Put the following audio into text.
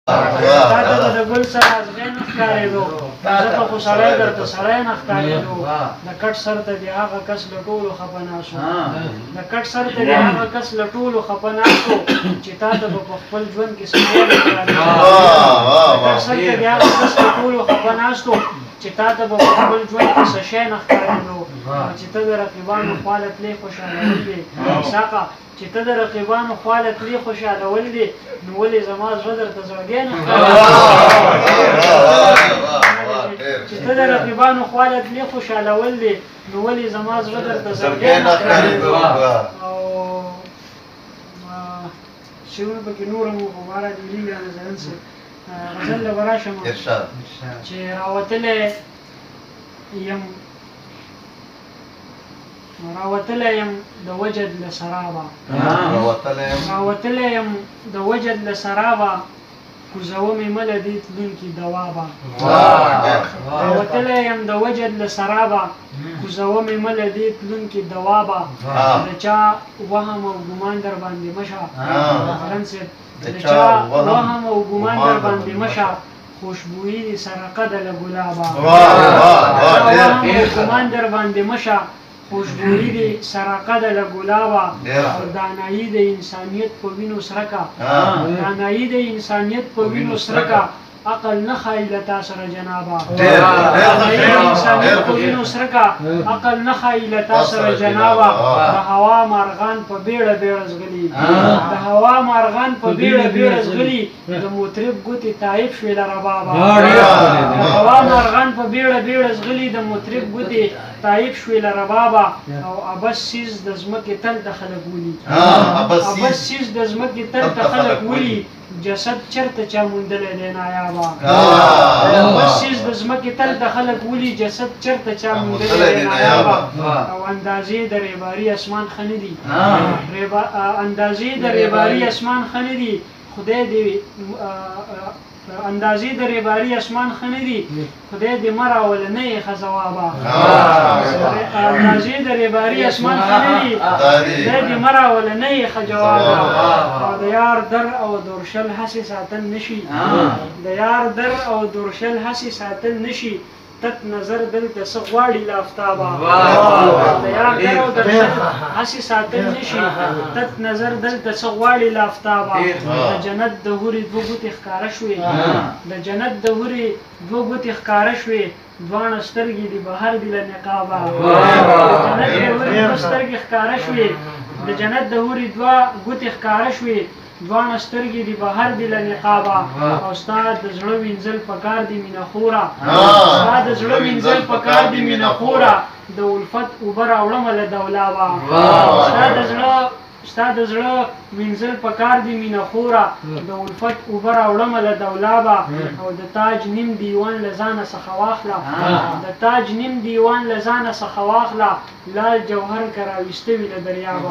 تا ته د ګل سره ازغی نه ښکارېدو، ځکه خو سړی درته سړی نه ښکارېدو. د کټ سر ته دې هغه کس له ټولو خفه ناست و، د کټ سر ته دې هغه کس له ټولو خفه ناست و چې تا ته به په خپل ژوند کې څه نه ښکارېدو. د کټ سر ته دې هغه کس له ټولو خفه ناست و چې تا ته به په خپل ژوند کې څه شی نه ښکارېدو، چې ته د رقیبانو خواله تلې خوشحالول دې ساقه، چې ته د رقیبانو خواله تلې خوشحالول دې، نو ولې زما زړه درته زړګی نه چې ته د رقیبانو خواله تلې خوشحالول دې، نو ولې زما زړه درته زړګی نه ښکارېدو. او شعرونه پکې نور هم خو بهرحال لیږي رانه زلن صاحب غزل له به راشم چې راوتلی یم د وجد له سرابه، راوتلی یم د وجد له سرابه، کوزوه مې مله دې تلونکي دوابه. راوتلی یم د وجد له سرابه، کوزوه مې مله دې تلونکي دوابه. د چا وهم او ګمان در باندې مشه غلن صاحب، د چا وهم او ګمان در باندې مشه، خوشبویي دې سرقه ده له ګلابه. وهم او ګمان در باندې مشه، خوشبویي دې سرقه ده له ګلابه. او دانایي د انسانیت په وینو سرکه، دانایي د انسانیت په وینو سرکه، عقل نه ښایي له تا سره جنابه. دانایي د انسانیت په وینو سرکه، عقل نه ښایي له تا سره جنابه. د هوا مارغان په بیړه بیړه ځغلي، د هوا مارغان په بیړه بیړه ځغلي، د مطرب ګوتې تایب شوې له ربابه. د هوا مارغان په بیړه بیړه ځغلي، د مطرب ګوتې تایب شوې له ربابه. او ابس سیز د ځمکې تل ته خلک ولي، ابس سیز د ځمکې تل ته خلک ولي، جسد چرته چا موندلی دی نایابه. ابس سیز د ځمکې تل ته خلک ولي، جسد چرته چا موندلی دی نایابه. او اندازې د ریباري اسمان ښه نه دي، اندازې د ریباري اسمان ښه نه دي، خدای دې اندازې د ریباري اسمان ښه نه دي، خدای دې مه راوله نه یې ښه ځوابه. اندازې د ریباري اسمان ښه نه دي، خدای دې مه راوله نه یې ښه جوابه. او د یار در او دورشل هسې ساتل نه شي، د یار در او دورشل هسې ساتل نه شي، تت نظر دلته څه غواړي له افتابه. د یار در او دورشل هسې ساتل نه شي، تت نظر دلته څه غواړي له افتابه. د جنت د حورې دوه ګوتې ښکاره شوې، د جنت د حورې دوه ګوتې ښکاره شوې، دواړه سترګې دې بهر دي له نقابه. د جنت د حورې دوه سترګې ښکاره شوې، د جنت د حورې دوه ګوتې ښکاره شوې، دواړه سترګې دې بهر دي له نقابه. او ستا د زړه وینځل پکار دي مینه خوره، ستا د زړه وینځل پکار دي مینه خوره، د الفت اوبه راوړمه له دولابه. ستا د زړه وینځل پکار دي مینه خوره، د الفت اوبه راوړمه له دولابه. او د تاج نیم دیوان له ځانه څخه واخله، د تاج نیم دیوان له ځانه څخه واخله، لال جوهر که راویسته وي له دریابه.